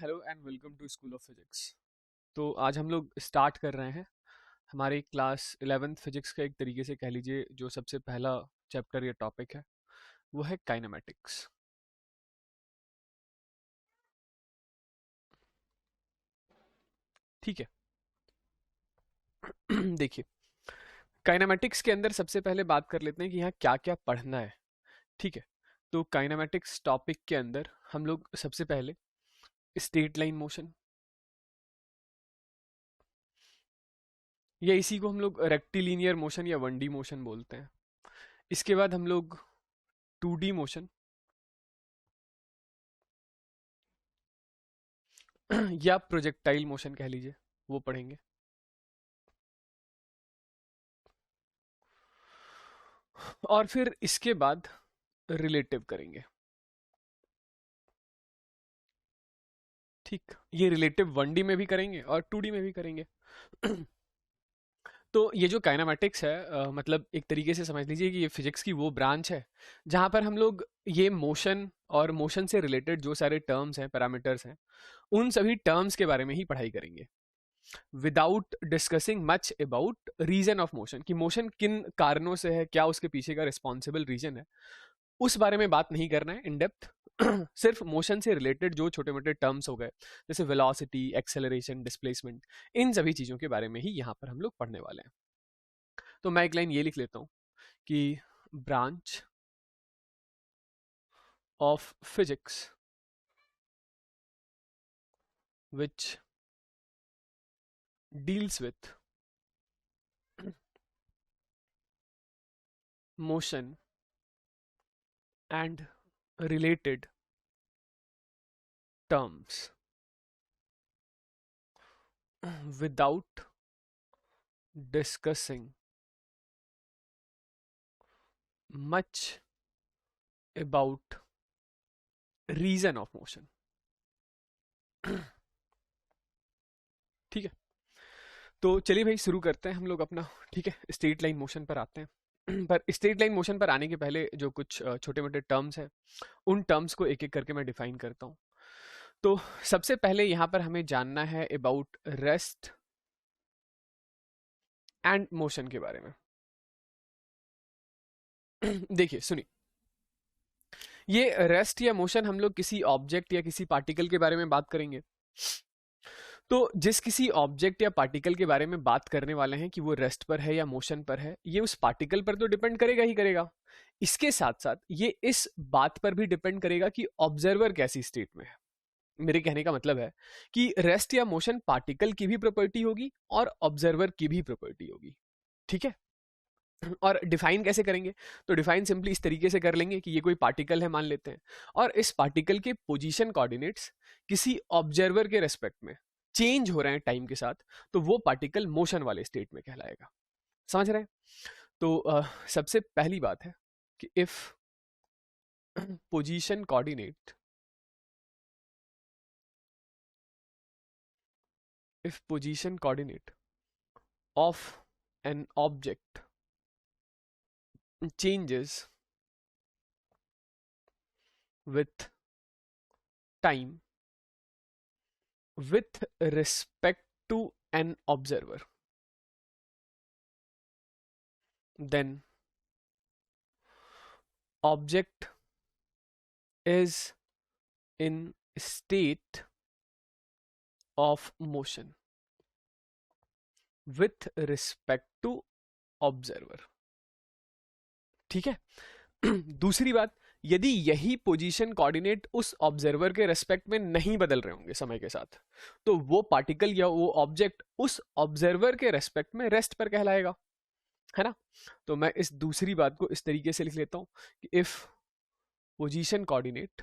Hello and welcome to school of physics. तो आज हम लोग स्टार्ट कर रहे हैं हमारी क्लास 11th फिजिक्स का। एक तरीके से कह लीजिए जो सबसे पहला चैप्टर या टॉपिक है वो है काइनेमेटिक्स। ठीक है। देखिए, काइनेमेटिक्स के अंदर सबसे पहले बात कर लेते हैं कि यहाँ क्या क्या पढ़ना है। ठीक है। तो काइनेमेटिक्स टॉपिक के अंदर हम लोग सबसे पहले स्ट्रेट लाइन मोशन, या इसी को हम लोग रेक्टिलिनियर मोशन या 1D मोशन बोलते हैं। इसके बाद हम लोग 2D मोशन या प्रोजेक्टाइल मोशन कह लीजिए, वो पढ़ेंगे। और फिर इसके बाद रिलेटिव करेंगे। ठीक, ये रिलेटिव 1D में भी करेंगे और 2D में भी करेंगे। तो ये जो काइनेमेटिक्स है, मतलब एक तरीके से समझ लीजिए कि ये फिजिक्स की वो ब्रांच है जहाँ पर हम लोग ये मोशन और मोशन से रिलेटेड जो सारे टर्म्स हैं, पैरामीटर्स हैं, उन सभी टर्म्स के बारे में ही पढ़ाई करेंगे, without discussing much about reason of motion, कि मोशन किन कारणों से है, क्या उसके पीछे का रिस्पॉन्सिबल रीजन है, उस बारे में बात नहीं करना है इन डेप्थ। सिर्फ मोशन से रिलेटेड जो छोटे मोटे टर्म्स हो गए, जैसे वेलोसिटी, एक्सेलरेशन, डिस्प्लेसमेंट, इन सभी चीज़ों के बारे में ही यहाँ पर हम लोग पढ़ने वाले हैं। तो मैं एक लाइन ये लिख लेता हूँ कि branch of physics which deals with motion and related terms without discussing much about reason of motion। ठीक है। तो चलिए भाई शुरू करते हैं हम लोग अपना। ठीक है, स्ट्रेट लाइन मोशन पर आते हैं। पर स्ट्रेट लाइन मोशन पर आने के पहले जो कुछ छोटे मोटे टर्म्स हैं, उन टर्म्स को एक एक करके मैं डिफाइन करता हूँ। तो सबसे पहले यहाँ पर हमें जानना है अबाउट रेस्ट एंड मोशन के बारे में। देखिए सुनिए, ये रेस्ट या मोशन हम लोग किसी ऑब्जेक्ट या किसी पार्टिकल के बारे में बात करेंगे। तो जिस किसी ऑब्जेक्ट या पार्टिकल के बारे में बात करने वाले हैं कि वो रेस्ट पर है या मोशन पर है, ये उस पार्टिकल पर तो डिपेंड करेगा ही करेगा। इसके साथ साथ ये इस बात पर भी डिपेंड करेगा कि ऑब्जर्वर कैसी स्टेट में है। मेरे कहने का मतलब है कि रेस्ट या मोशन पार्टिकल की भी प्रॉपर्टी होगी और ऑब्जर्वर की भी प्रॉपर्टी होगी। ठीक है। और डिफाइन कैसे करेंगे? तो डिफाइन सिंपली इस तरीके से कर लेंगे कि ये कोई पार्टिकल है मान लेते हैं, और इस पार्टिकल के पोजीशन कोऑर्डिनेट्स किसी ऑब्जर्वर के रेस्पेक्ट में चेंज हो रहे हैं टाइम के साथ, तो वो पार्टिकल मोशन वाले स्टेट में कहलाएगा। समझ रहे हैं? तो सबसे पहली बात है कि if position coordinate if position coordinate of an object changes with time with respect to an observer, then object is in state of motion with respect to observer। ठीक है। दूसरी बात, यदि यही पोजीशन कोऑर्डिनेट उस ऑब्जर्वर के respect में नहीं बदल रहे होंगे समय के साथ, तो वो पार्टिकल या वो ऑब्जेक्ट उस ऑब्जर्वर के रेस्पेक्ट में रेस्ट पर कहलाएगा, है ना। तो मैं इस दूसरी बात को इस तरीके से लिख लेता हूं कि if position coordinate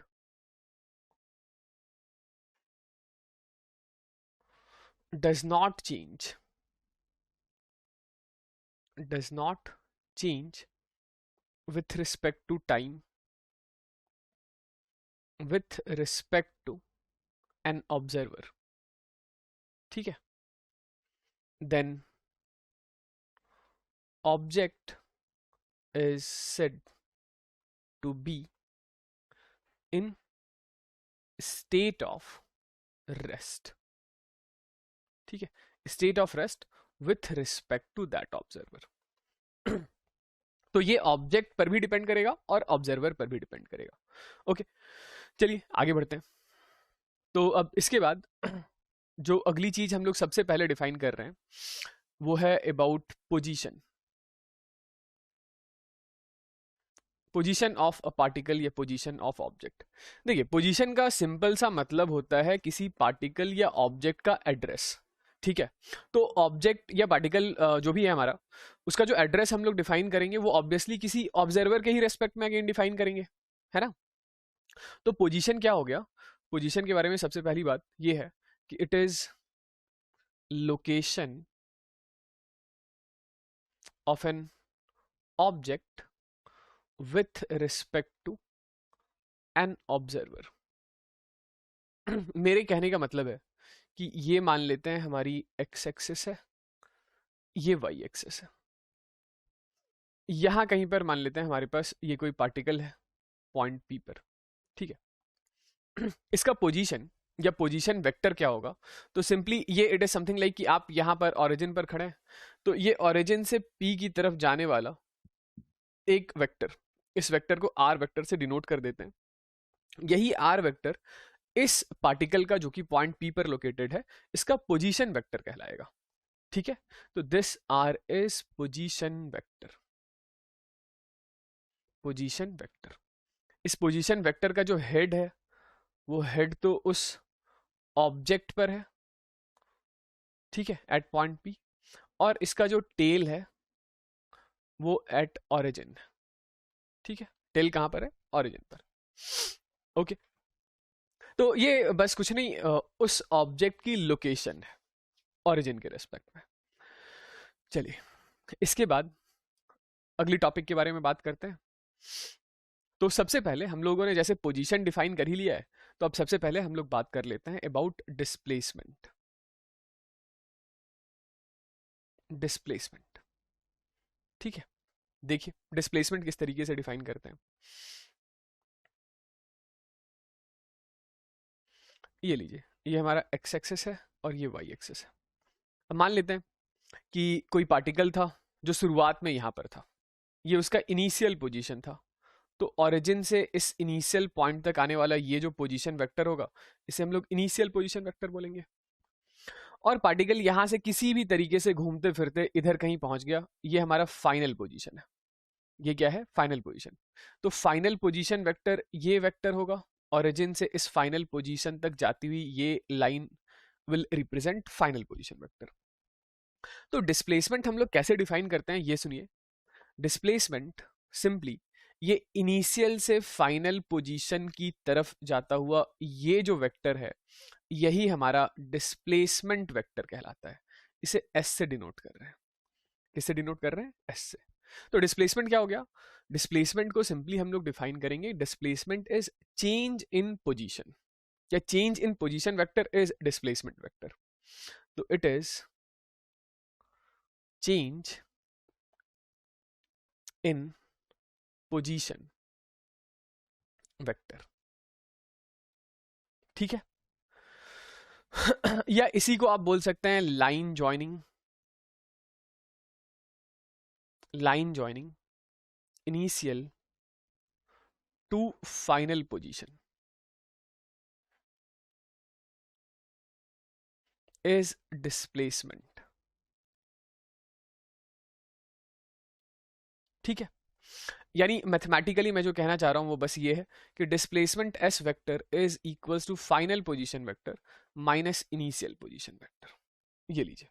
does not change with respect to time with respect to an observer, ठीक है, then object is said to be in state of rest, ठीक है, state of rest with respect to that observer. तो ये object पर भी depend करेगा और ऑब्जर्वर पर भी डिपेंड करेगा। ओके, चलिए आगे बढ़ते हैं। तो अब इसके बाद जो अगली चीज हम लोग सबसे पहले डिफाइन कर रहे हैं वो है about position, position of a particle या पोजीशन ऑफ ऑब्जेक्ट। देखिए, पोजीशन का सिंपल सा मतलब होता है किसी पार्टिकल या ऑब्जेक्ट का एड्रेस, ठीक है। तो ऑब्जेक्ट या पार्टिकल जो भी है हमारा, उसका जो एड्रेस हम लोग डिफाइन करेंगे वो ऑब्वियसली किसी ऑब्जर्वर के ही रेस्पेक्ट में अगेन डिफाइन करेंगे, है ना। तो पोजीशन क्या हो गया? पोजीशन के बारे में सबसे पहली बात ये है कि it is location of an object with respect to an observer। मेरे कहने का मतलब है कि ये मान लेते हैं हमारी x एक्सिस है, ये y एक्सिस है, यहां कहीं पर मान लेते हैं हमारे पास ये कोई पार्टिकल है पॉइंट P पर, ठीक है। इसका पोजीशन या पोजीशन वेक्टर क्या होगा? तो सिंपली ये इट इज समथिंग लाइक कि आप यहां पर ओरिजिन पर खड़े हैं, तो ये ओरिजिन से P की तरफ जाने वाला एक वेक्टर, इस वेक्टर को r वेक्टर से डिनोट कर देते हैं। यही r वेक्टर इस पार्टिकल का जो कि पॉइंट P पर लोकेटेड है, इसका पोजीशन वेक्टर कहलाएगा, ठीक है। तो this r is position vector, position vector. इस पोजीशन वेक्टर का जो हेड है वो हेड तो उस ऑब्जेक्ट पर है, ठीक है, एट पॉइंट P, और इसका जो टेल है वो एट ऑरिजिन, ठीक है। टेल कहां पर है? ऑरिजिन पर। ओके, तो ये बस कुछ नहीं, उस ऑब्जेक्ट की लोकेशन है ऑरिजिन के रेस्पेक्ट में। चलिए इसके बाद अगली टॉपिक के बारे में बात करते हैं। तो सबसे पहले हम लोगों ने जैसे पोजीशन डिफाइन कर ही लिया है, तो अब सबसे पहले हम लोग बात कर लेते हैं अबाउट डिस्प्लेसमेंट। डिस्प्लेसमेंट, ठीक है। देखिए डिस्प्लेसमेंट किस तरीके से डिफाइन करते हैं। ये लीजिए, ये हमारा एक्स एक्सिस है और ये वाई एक्सिस है। अब मान लेते हैं कि कोई पार्टिकल था जो शुरुआत में यहां पर था, ये उसका इनिशियल पोजीशन था। तो ओरिजिन से इस इनिशियल पॉइंट तक आने वाला ये जो पोजीशन वेक्टर होगा, इसे हम लोग इनिशियल पोजीशन वेक्टर बोलेंगे। और पार्टिकल यहां से किसी भी तरीके से घूमते फिरते इधर कहीं पहुंच गया, ये हमारा फाइनल पोजीशन है। ये क्या है? Final position. तो फाइनल पोजीशन वेक्टर ये वेक्टर होगा, ओरिजिन से इस फाइनल पोजीशन तक जाती हुई ये line will represent final position vector. तो डिस्प्लेसमेंट हम लोग कैसे डिफाइन करते हैं ये सुनिए। डिस्प्लेसमेंट सिंपली ये इनिशियल से फाइनल पोजीशन की तरफ जाता हुआ ये जो वेक्टर है, यही हमारा डिस्प्लेसमेंट वेक्टर कहलाता है। इसे एस से डिनोट कर रहे हैं। किससे डिनोट कर रहे हैं? एस से। तो डिस्प्लेसमेंट क्या हो गया? डिस्प्लेसमेंट को सिंपली हम लोग डिफाइन करेंगे, displacement is change in position, या change in position vector is displacement vector. तो it is change in position vector, ठीक है। या इसी को आप बोल सकते हैं line joining, line joining initial to final position is displacement, ठीक है। यानी मैथमेटिकली मैं जो कहना चाह रहा हूं वो बस ये है कि displacement S vector is equals to final position vector minus initial position vector. ये लीजिए,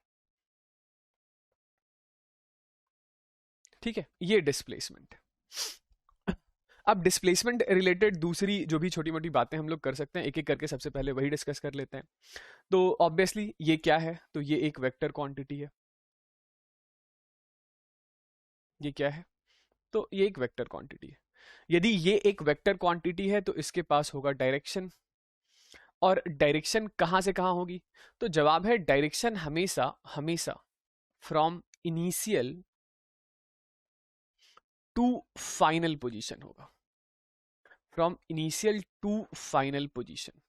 ठीक है, ये डिस्प्लेसमेंट है। अब डिस्प्लेसमेंट रिलेटेड दूसरी जो भी छोटी मोटी बातें हम लोग कर सकते हैं, एक एक करके सबसे पहले वही डिस्कस कर लेते हैं। तो ऑब्वियसली ये क्या है? तो ये एक वेक्टर क्वांटिटी है। ये क्या है? तो ये एक वेक्टर क्वांटिटी है। यदि ये एक वेक्टर क्वांटिटी है तो इसके पास होगा डायरेक्शन, और डायरेक्शन कहां से कहां होगी? तो जवाब है डायरेक्शन हमेशा हमेशा from initial to final position होगा, from initial to final position.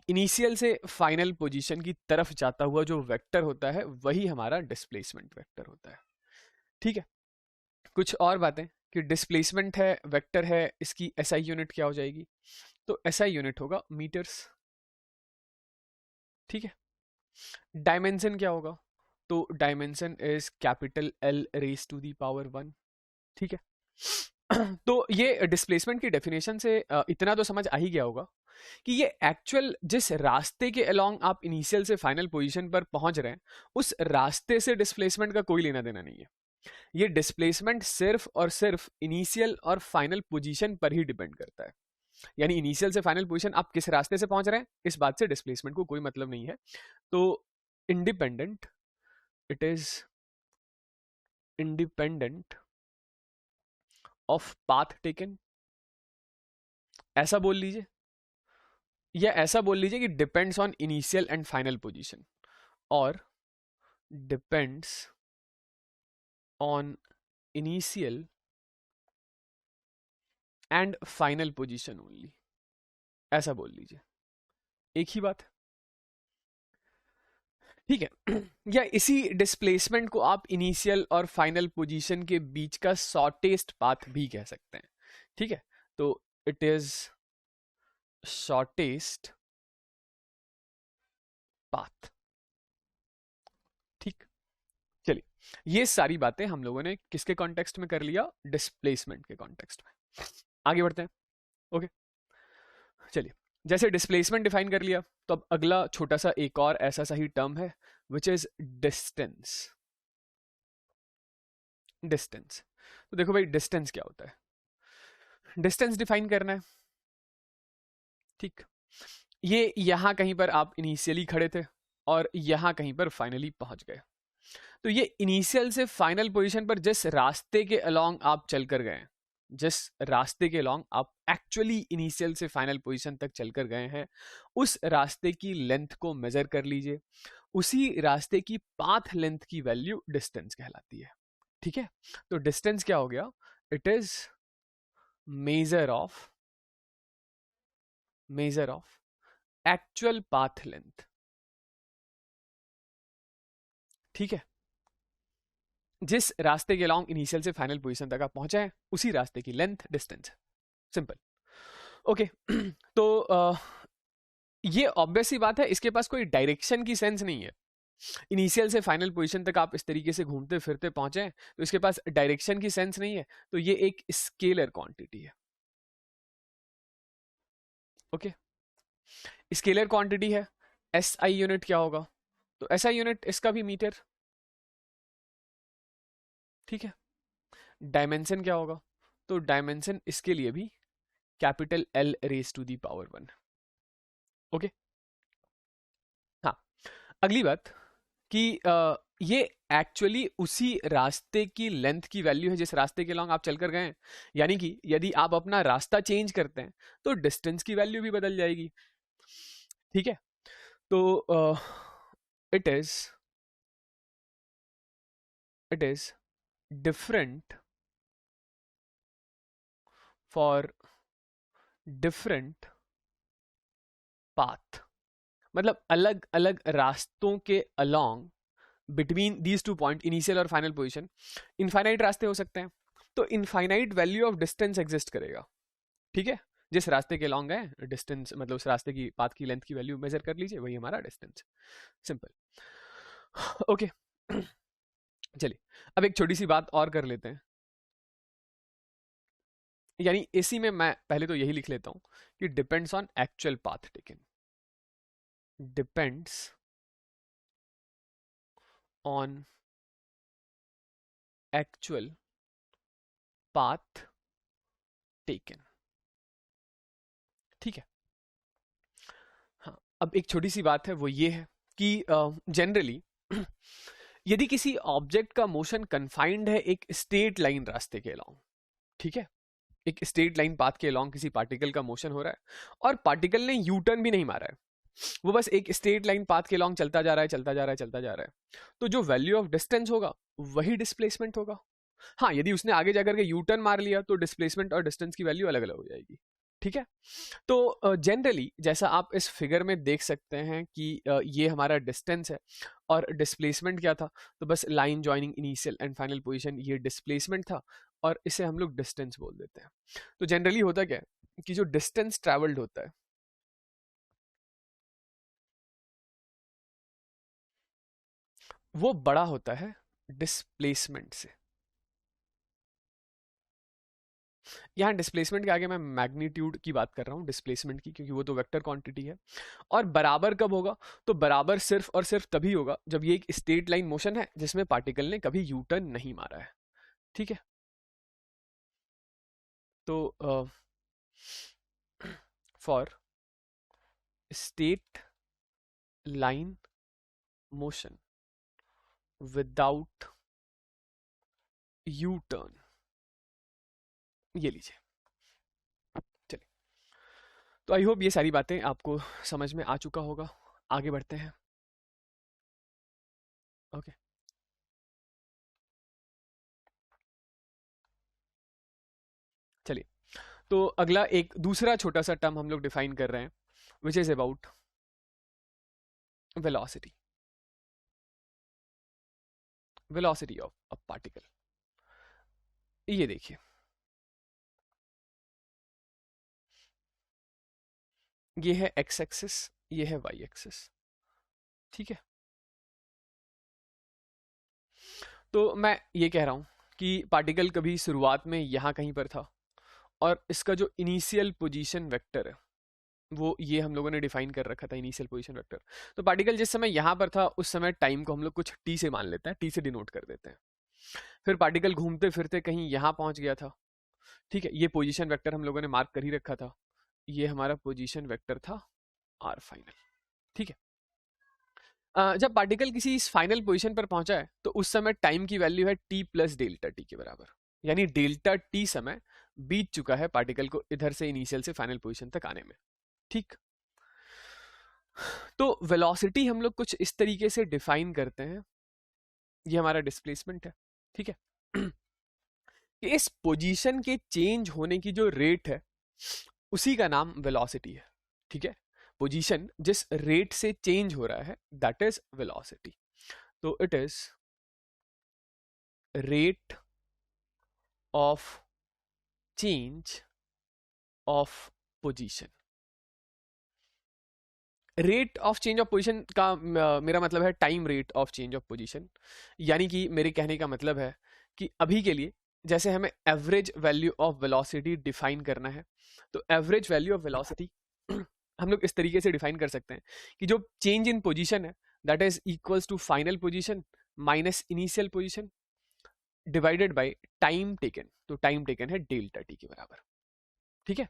Initial से फाइनल पोजीशन की तरफ जाता हुआ जो वेक्टर होता है वही हमारा डिस्प्लेसमेंट वेक्टर होता है। ठीक है, कुछ और बातें कि डिस्प्लेसमेंट है, वेक्टर है, इसकी एसआई यूनिट क्या हो जाएगी? तो एसआई यूनिट होगा मीटर्स। ठीक है, डायमेंशन क्या होगा? तो dimension is capital L raise to the power 1। ठीक है तो ये डिस्प्लेसमेंट की डेफिनेशन से इतना तो समझ आ ही गया होगा कि ये एक्चुअल जिस रास्ते के अलोंग आप इनिशियल से फाइनल पोजीशन पर पहुंच रहे हैं उस रास्ते से डिस्प्लेसमेंट का कोई लेना देना नहीं है। ये डिस्प्लेसमेंट सिर्फ और सिर्फ इनिशियल और फाइनल पोजीशन पर ही डिपेंड करता है। यानी इनिशियल से फाइनल पोजीशन आप किस रास्ते से पहुंच रहे हैं इस बात से डिस्प्लेसमेंट को कोई मतलब नहीं है। तो independent, it is independent of path taken, ऐसा बोल लीजिए, या ऐसा बोल लीजिए कि depends on initial and final position, और depends on initial and final position only, ऐसा बोल लीजिए, एक ही बात है। ठीक है या इसी डिस्प्लेसमेंट को आप इनिशियल और फाइनल पोजीशन के बीच का शॉर्टेस्ट पाथ भी कह सकते हैं। ठीक है, तो इट इज शॉर्टेस्ट पाथ। ठीक, चलिए, ये सारी बातें हम लोगों ने किसके कॉन्टेक्स्ट में कर लिया? डिस्प्लेसमेंट के कॉन्टेक्स्ट में। आगे बढ़ते हैं। ओके, चलिए, जैसे डिस्प्लेसमेंट डिफाइन कर लिया तो अब अगला छोटा सा एक और ऐसा सा ही टर्म है विच इज डिस्टेंस। डिस्टेंस, तो देखो भाई डिस्टेंस क्या होता है? डिस्टेंस डिफाइन करना है। ठीक, ये यहां कहीं पर आप इनिशियली खड़े थे और यहां कहीं पर फाइनली पहुंच गए। तो ये इनिशियल से फाइनल पोजीशन पर जिस रास्ते के अलोंग आप चलकर गए, जिस रास्ते के अलोंग आप एक्चुअली इनिशियल से फाइनल पोजीशन तक चलकर गए हैं, उस रास्ते की लेंथ को मेजर कर लीजिए। उसी रास्ते की पाथ लेंथ की वैल्यू डिस्टेंस कहलाती है। ठीक है, तो डिस्टेंस क्या हो गया? It is measure of actual path length. ठीक है, जिस रास्ते के अलोंग इनिशियल से फाइनल पोजीशन तक आप पहुंचे हैं उसी रास्ते की लेंथ डिस्टेंस। सिंपल। ओके तो ये ऑब्वियस सी बात है, इसके पास कोई डायरेक्शन की सेंस नहीं है। इनिशियल से फाइनल पोजीशन तक आप इस तरीके से घूमते फिरते पहुंचे हैं तो इसके पास डायरेक्शन की सेंस नहीं है, तो ये एक स्केलर क्वांटिटी है। ओके, स्केलर क्वांटिटी है। एसआई यूनिट क्या होगा? तो एसआई यूनिट इसका भी मीटर। ठीक है, डायमेंशन क्या होगा? तो डायमेंशन इसके लिए भी capital L raise to the power 1। Okay, हाँ, अगली बात कि ये एक्चुअली उसी रास्ते की लेंथ की वैल्यू है जिस रास्ते के लॉन्ग आप चलकर गए हैं। यानी कि यदि आप अपना रास्ता चेंज करते हैं तो डिस्टेंस की वैल्यू भी बदल जाएगी। ठीक है, तो it is different for different path, मतलब अलग अलग रास्तों के along between these two point, initial और फाइनल पोजीशन, इनफाइनाइट रास्ते हो सकते हैं, तो infinite value of distance exist करेगा। ठीक है, जिस रास्ते के लॉन्ग है डिस्टेंस, मतलब उस रास्ते की पाथ की लेंथ की वैल्यू मेजर कर लीजिए, वही हमारा डिस्टेंस। सिंपल। ओके चलिए, अब एक छोटी सी बात और कर लेते हैं। यानी इसी में मैं पहले तो यही लिख लेता हूं कि depends on actual path taken, depends on actual path taken. ठीक है, हाँ, अब एक छोटी सी बात है वो ये है कि जनरली यदि किसी ऑब्जेक्ट का मोशन कन्फाइंड है एक स्ट्रेट लाइन रास्ते के अलोंग, ठीक है, एक स्ट्रेट लाइन पाथ के अलोंग किसी पार्टिकल का मोशन हो रहा है और पार्टिकल ने यू टर्न भी नहीं मारा है, वो बस एक स्ट्रेट लाइन पाथ के अलोंग चलता जा रहा है, चलता जा रहा है, चलता जा रहा है, तो जो वैल्यू ऑफ डिस्टेंस होगा वही डिस्प्लेसमेंट होगा। हाँ, यदि उसने आगे जाकर के यू टर्न मार लिया तो डिस्प्लेसमेंट और डिस्टेंस की वैल्यू अलग अलग हो जाएगी। ठीक है। तो जनरली जैसा आप इस फिगर में देख सकते हैं कि ये हमारा डिस्टेंस है और डिस्प्लेसमेंट क्या था, तो बस line joining initial and final position, ये डिस्प्लेसमेंट था और इसे हम लोग डिस्टेंस बोल देते हैं। तो जनरली होता क्या है कि जो डिस्टेंस ट्रेवल्ड होता है वो बड़ा होता है डिस्प्लेसमेंट से। यहाँ डिस्प्लेसमेंट के आगे मैं मैग्नीट्यूड की बात कर रहा हूँ, डिस्प्लेसमेंट की, क्योंकि वो तो वेक्टर क्वांटिटी है। और बराबर कब होगा, तो बराबर सिर्फ और सिर्फ तभी होगा जब ये एक स्ट्रेट लाइन मोशन है जिसमें पार्टिकल ने कभी यू टर्न नहीं मारा है। ठीक है। तो for straight line motion without U turn, ये लीजिए। चलिए, तो आई होप ये सारी बातें आपको समझ में आ चुका होगा। आगे बढ़ते हैं। ओके, चलिए। तो अगला एक दूसरा छोटा सा टर्म हम लोग डिफाइन कर रहे हैं, which is about velocity, velocity of a particle. ये देखिए, ये है एक्स एक्सिस, ये है वाई एक्सिस। ठीक है। तो मैं ये कह रहा हूं कि पार्टिकल कभी शुरुआत में यहां कहीं पर था और इसका जो इनिशियल पोजीशन वेक्टर है वो ये हम लोगों ने डिफाइन कर रखा था, इनिशियल पोजीशन वेक्टर। तो पार्टिकल जिस समय यहां पर था उस समय टाइम को हम लोग कुछ टी से मान लेते हैं, टी से डिनोट कर देते हैं। फिर पार्टिकल घूमते फिरते कहीं यहां पहुंच गया था। ठीक है, ये पोजीशन वेक्टर हम लोगों ने मार्क कर ही रखा था, ये हमारा पोजीशन वेक्टर था आर फाइनल। ठीक है। जब पार्टिकल किसी इस फाइनल पोजीशन पर पहुंचा है तो उस समय टाइम की वैल्यू है टी प्लस डेल्टा टी के बराबर, यानी डेल्टा टी समय बीत चुका है पार्टिकल को इधर से इनिशियल से फाइनल पोजीशन तक आने में। ठीक। तो वेलोसिटी हम लोग कुछ इस तरीके से डिफाइन करते हैं, ये हमारा डिस्प्लेसमेंट है। ठीक है। कि इस पोजीशन के चेंज होने की जो रेट है उसी का नाम वेलोसिटी है। ठीक है। पोजीशन जिस रेट से चेंज हो रहा है दैट इज वेलोसिटी। तो it is rate of change of position. Rate of change of position का मेरा मतलब है time rate of change of position. यानी कि मेरे कहने का मतलब है कि अभी के लिए जैसे हमें average value of velocity define करना है, तो एवरेज वैल्यू ऑफ वेलोसिटी हम लोग इस तरीके से डिफाइन कर सकते हैं कि जो चेंज इन पोजीशन है that is equals to final position minus initial position divided by time taken. तो टाइम टेकन है डेल्टा टी के बराबर। ठीक है।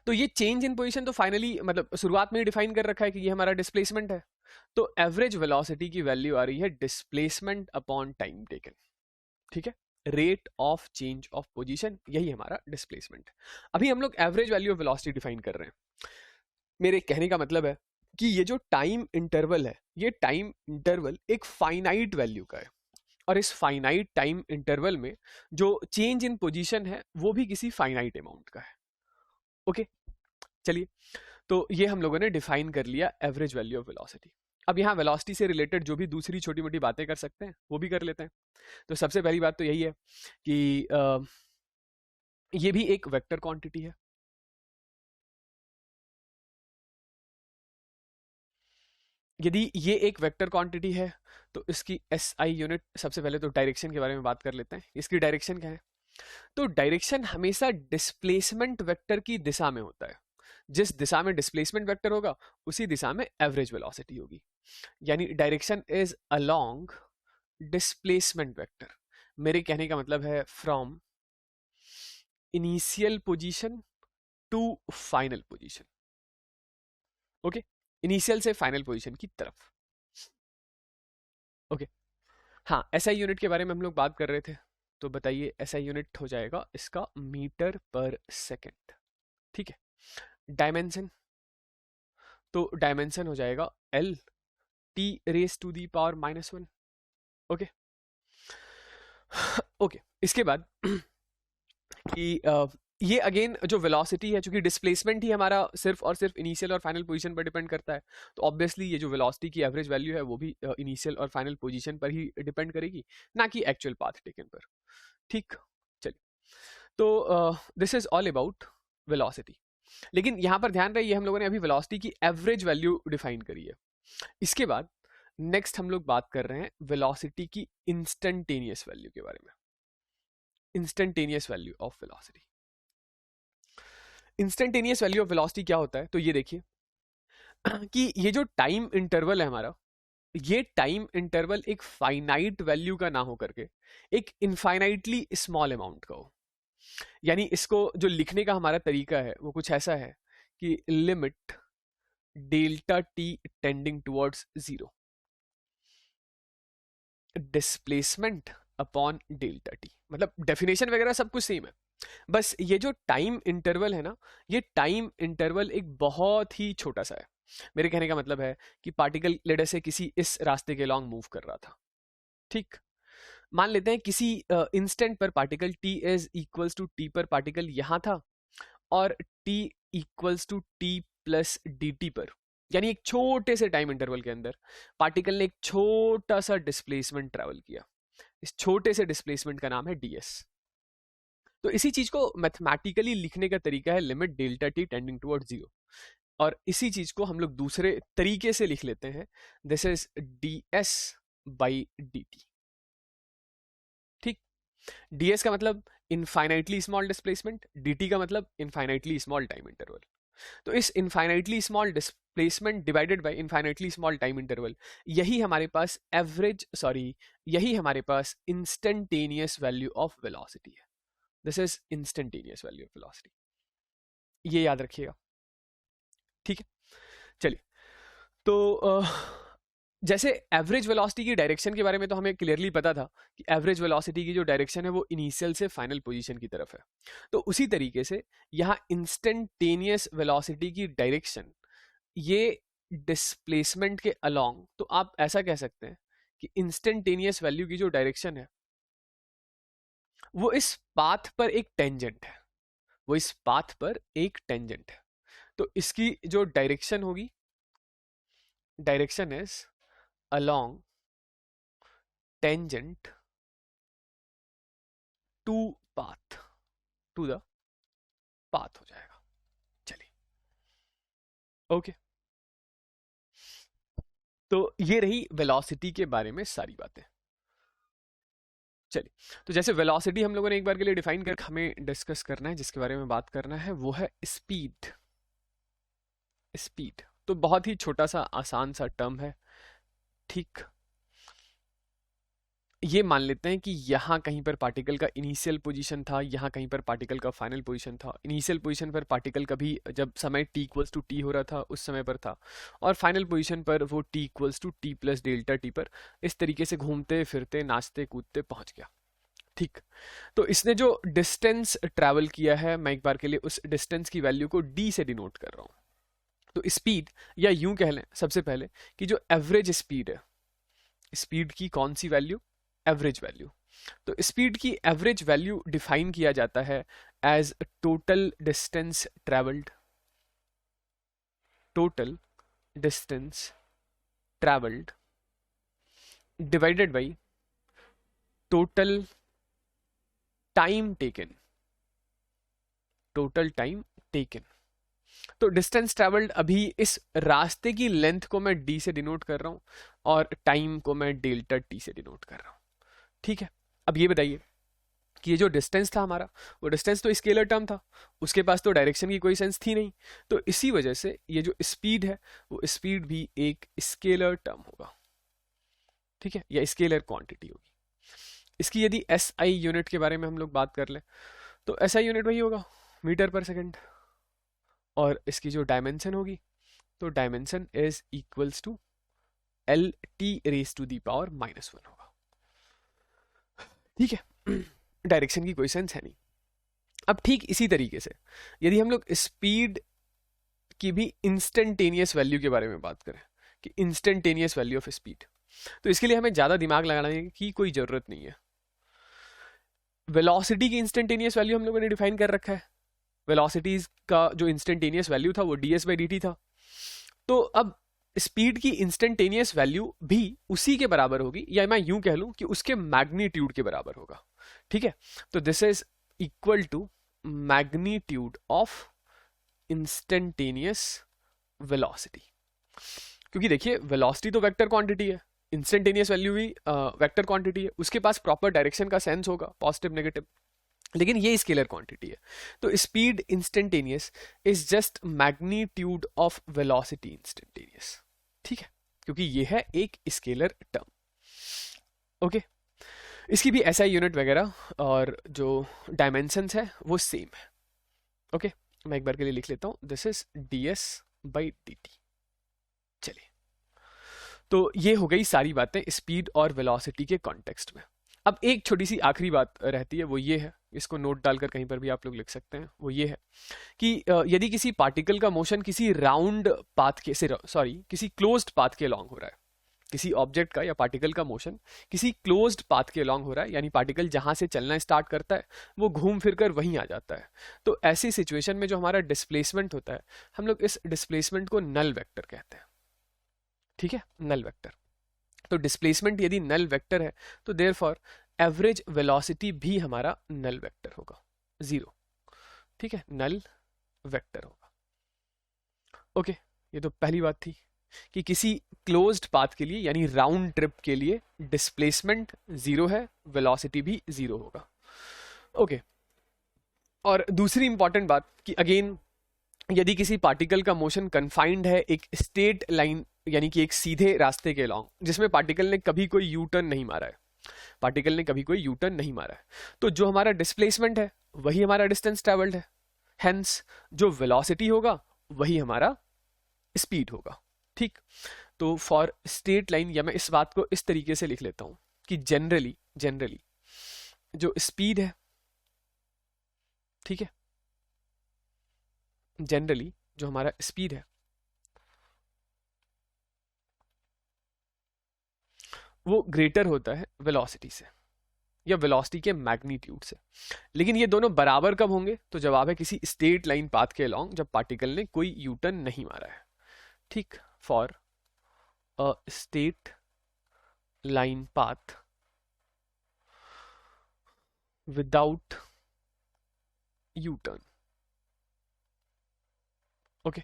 तो ये चेंज इन पोजीशन तो फाइनली मतलब शुरुआत में ही डिफाइन कर रखा है कि ये हमारा डिस्प्लेसमेंट है। तो एवरेज वेलोसिटी की वैल्यू आ रही है डिस्प्लेसमेंट अपॉन टाइम टेकन। ठीक है। Rate of change of position, यही हमारा डिस्प्लेसमेंट। अभी हम लोग average value of velocity define कर रहे हैं। मेरे कहने का मतलब है कि ये जो टाइम इंटरवल है ये टाइम इंटरवल एक फाइनाइट वैल्यू का है और इस फाइनाइट टाइम इंटरवल में जो चेंज इन पोजीशन है वो भी किसी फाइनाइट अमाउंट का है। ओके। चलिए, तो ये हम लोगों ने डिफाइन कर लिया एवरेज वैल्यू ऑफ वेलोसिटी। अब यहाँ वेलोसिटी से रिलेटेड जो भी दूसरी छोटी मोटी बातें कर सकते हैं वो भी कर लेते हैं। तो सबसे पहली बात तो यही है कि ये भी एक वेक्टर क्वांटिटी है। यदि ये एक वेक्टर क्वांटिटी है तो इसकी एस आई यूनिट, सबसे पहले तो डायरेक्शन के बारे में बात कर लेते हैं। इसकी डायरेक्शन क्या है, तो डायरेक्शन हमेशा डिस्प्लेसमेंट वेक्टर की दिशा में होता है। जिस दिशा में डिस्प्लेसमेंट वेक्टर होगा उसी दिशा में एवरेज वेलोसिटी होगी, यानी direction is along displacement vector. मेरे कहने का मतलब है from initial position to final position. Okay, initial से फाइनल पोजीशन की तरफ। ओके। हाँ, एसआई यूनिट के बारे में हम लोग बात कर रहे थे, तो बताइए एसआई यूनिट हो जाएगा इसका मीटर पर सेकेंड। ठीक है। डायमेंशन, तो डायमेंशन हो जाएगा L T raise to the power -1। Okay. Okay, इसके बाद कि ये अगेन जो वेलोसिटी है, चूंकि डिस्प्लेसमेंट ही हमारा सिर्फ और सिर्फ इनिशियल और फाइनल पोजीशन पर डिपेंड करता है, तो ऑब्वियसली ये जो वेलोसिटी की एवरेज वैल्यू है वो भी इनिशियल और फाइनल पोजीशन पर ही डिपेंड करेगी, ना कि एक्चुअल पाथ टेकन पर। ठीक, चलिए, तो this is all about velocity. लेकिन यहाँ पर ध्यान रहे, हम लोगों ने अभी वेलोसिटी की एवरेज वैल्यू डिफाइन करी है। इसके बाद नेक्स्ट हम लोग बात कर रहे हैं वेलोसिटी की इंस्टेंटेनियस वैल्यू के बारे में। Instantaneous value of velocity. Instantaneous value of velocity क्या होता है, तो ये देखिए कि ये जो टाइम इंटरवल है हमारा, ये टाइम इंटरवल एक फाइनाइट वैल्यू का ना हो करके एक इनफाइनाइटली स्मॉल अमाउंट का हो। यानी इसको जो लिखने का हमारा तरीका है वो कुछ ऐसा है कि limit delta T tending towards zero, displacement upon delta T. मतलब डेफिनेशन वगैरह सब कुछ सेम है, बस ये जो टाइम इंटरवल है ना, ये टाइम इंटरवल एक बहुत ही छोटा सा है। मेरे कहने का मतलब है कि पार्टिकल लेटर से किसी इस रास्ते के लॉन्ग मूव कर रहा था, ठीक। मान लेते हैं किसी इंस्टेंट पर particle t is equals to t पर पार्टिकल यहां था, और t equals to t plus dt पर, यानी एक छोटे से टाइम इंटरवल के अंदर पार्टिकल ने एक छोटा सा डिस्प्लेसमेंट ट्रेवल किया। इस छोटे से डिस्प्लेसमेंट का नाम है ds। तो इसी चीज को मैथमेटिकली लिखने का तरीका है limit delta T tending toward zero, और इसी चीज को हम लोग दूसरे तरीके से लिख लेते हैं, this is ds by dt। ठीक, ds का मतलब इनफाइनाइटली स्मॉल डिस्प्लेसमेंट, dt का मतलब इनफाइनाइटली स्मॉल टाइम इंटरवल। तो इस infinitely small displacement divided by infinitely small time interval, यही हमारे पास यही हमारे पास इंस्टेंटेनियस वैल्यू ऑफ वेलोसिटी है। This is instantaneous value of velocity, ये याद रखिएगा, ठीक है। चलिए, तो जैसे एवरेज वेलोसिटी की डायरेक्शन के बारे में तो हमें क्लियरली पता था कि एवरेज वेलोसिटी की जो डायरेक्शन है वो इनिशियल से फाइनल पोजीशन की तरफ है। तो उसी तरीके से यहाँ इंस्टेंटेनियस वेलोसिटी की डायरेक्शन ये डिस्प्लेसमेंट के अलोंग, तो आप ऐसा कह सकते हैं कि इंस्टेंटेनियस वैल्यू की जो डायरेक्शन है वो इस पाथ पर एक टेंजेंट है, वो इस पाथ पर एक टेंजेंट है। तो इसकी जो डायरेक्शन होगी, direction is along tangent to path, to the path हो जाएगा। चलिए, ओके, तो ये रही वेलोसिटी के बारे में सारी बातें। चलिए, तो जैसे वेलोसिटी हम लोगों ने एक बार के लिए डिफाइन कर, हमें डिस्कस करना है, जिसके बारे में बात करना है वो है स्पीड। स्पीड तो बहुत ही छोटा सा आसान सा टर्म है, ठीक। ये मान लेते हैं कि यहाँ कहीं पर पार्टिकल का इनिशियल पोजीशन था, यहाँ कहीं पर पार्टिकल का फाइनल पोजीशन था। इनिशियल पोजीशन पर पार्टिकल कभी जब समय t इक्वल्स टू टी हो रहा था उस समय पर था, और फाइनल पोजीशन पर वो t equals to T plus delta T पर इस तरीके से घूमते फिरते नाचते कूदते पहुंच गया, ठीक। तो इसने जो डिस्टेंस ट्रैवल किया है, मैं एक बार के लिए उस डिस्टेंस की वैल्यू को d से डिनोट कर रहा हूँ। तो स्पीड, या यूं कह लें सबसे पहले कि जो एवरेज स्पीड है, स्पीड की कौन सी वैल्यू, एवरेज वैल्यू। तो स्पीड की एवरेज वैल्यू डिफाइन किया जाता है as total distance travelled, total distance travelled divided by total time taken, total time taken. तो डिस्टेंस ट्रैवल्ड अभी इस रास्ते की लेंथ को मैं d से डिनोट कर रहा हूं, और टाइम को मैं डेल्टा t से डिनोट कर रहा हूं, ठीक है। अब ये बताइए कि ये जो डिस्टेंस था हमारा, वो डिस्टेंस तो स्केलर टर्म था, उसके पास तो डायरेक्शन की कोई सेंस थी नहीं, तो इसी वजह से ये जो स्पीड है वो स्पीड भी एक स्केलर टर्म होगा, ठीक है, या स्केलर क्वांटिटी होगी। इसकी यदि SI यूनिट के बारे में हम लोग बात कर लें, तो SI यूनिट वही होगा मीटर पर सेकेंड, और इसकी जो डायमेंशन होगी, तो dimension is equals to LT raise to the power -1 होगा, ठीक है। डायरेक्शन की कोई सेंस है नहीं। अब ठीक इसी तरीके से यदि हम लोग स्पीड की भी इंस्टेंटेनियस वैल्यू के बारे में बात करें कि इंस्टेंटेनियस वैल्यू ऑफ स्पीड, तो इसके लिए हमें ज़्यादा दिमाग लगाने की कोई ज़रूरत नहीं है। वेलोसिटी की इंस्टेंटेनियस वैल्यू हम लोगों ने डिफाइन कर रखा है, वेलोसिटीज का जो इंस्टेंटेनियस वैल्यू था वो ds/dt था। तो अब स्पीड की इंस्टेंटेनियस वैल्यू भी उसी के बराबर होगी, या मैं यूं कह लूं कि उसके मैग्नीट्यूड के बराबर होगा। ठीक है, तो this is equal to magnitude of instantaneous velocity. क्योंकि देखिए वेलोसिटी तो वेक्टर क्वांटिटी है, इंस्टेंटेनियस वैल्यू भी वेक्टर क्वांटिटी है, उसके पास प्रॉपर डायरेक्शन का सेंस होगा, पॉजिटिव नेगेटिव, लेकिन ये स्केलर क्वांटिटी है। तो speed instantaneous is just magnitude of velocity instantaneous. ठीक है, क्योंकि ये है एक स्केलर टर्म। ओके, इसकी भी SI यूनिट वगैरह और जो डायमेंशंस है वो सेम है। ओके, मैं एक बार के लिए लिख लेता हूं, दिस इज ds/dt। चलिए, तो ये हो गई सारी बातें स्पीड और वेलोसिटी के कॉन्टेक्स्ट में। अब एक छोटी सी आखिरी बात रहती है, वो ये है, इसको नोट डालकर कहीं पर भी आप लोग लिख सकते हैं, वो ये है कि यदि किसी पार्टिकल का मोशन किसी राउंड पाथ के किसी क्लोज्ड पाथ के अलॉन्ग हो रहा है, किसी ऑब्जेक्ट का या पार्टिकल का मोशन किसी क्लोज्ड पाथ के अलॉन्ग हो रहा है, यानी पार्टिकल जहां से चलना स्टार्ट करता है वो घूम फिर कर वहीं आ जाता है, तो ऐसी सिचुएशन में जो हमारा डिस्प्लेसमेंट होता है, हम लोग इस डिस्प्लेसमेंट को नल वेक्टर कहते हैं। ठीक है, नल वेक्टर। तो डिस्प्लेसमेंट यदि नल वेक्टर है तो देयरफॉर एवरेज वेलोसिटी भी हमारा नल वेक्टर होगा, 0। ठीक है, नल वेक्टर होगा। ओके, ये तो पहली बात थी कि किसी क्लोज्ड पाथ के लिए यानी राउंड ट्रिप के लिए डिस्प्लेसमेंट 0 है, वेलोसिटी भी 0 होगा। ओके, और दूसरी इंपॉर्टेंट बात कि अगेन यदि किसी पार्टिकल का मोशन कन्फाइंड है एक स्ट्रेट लाइन यानी कि एक सीधे रास्ते के अलॉन्ग, जिसमें पार्टिकल ने कभी कोई यू टर्न नहीं मारा है, पार्टिकल ने कभी कोई यू टर्न नहीं मारा है, तो जो हमारा डिस्प्लेसमेंट है वही हमारा डिस्टेंस ट्रेवल्ड है, हेंस जो वेलोसिटी होगा वही हमारा स्पीड होगा। ठीक, तो फॉर स्ट्रेट लाइन, या मैं इस बात को इस तरीके से लिख लेता हूं कि जनरली जो स्पीड है, ठीक है, जनरली जो हमारा स्पीड है वो ग्रेटर होता है वेलोसिटी से या वेलोसिटी के मैग्नीट्यूड से। लेकिन ये दोनों बराबर कब होंगे? तो जवाब है किसी स्ट्रेट लाइन पाथ के अलॉन्ग, जब पार्टिकल ने कोई यू टर्न नहीं मारा है। ठीक, for a straight line path without U turn. Okay,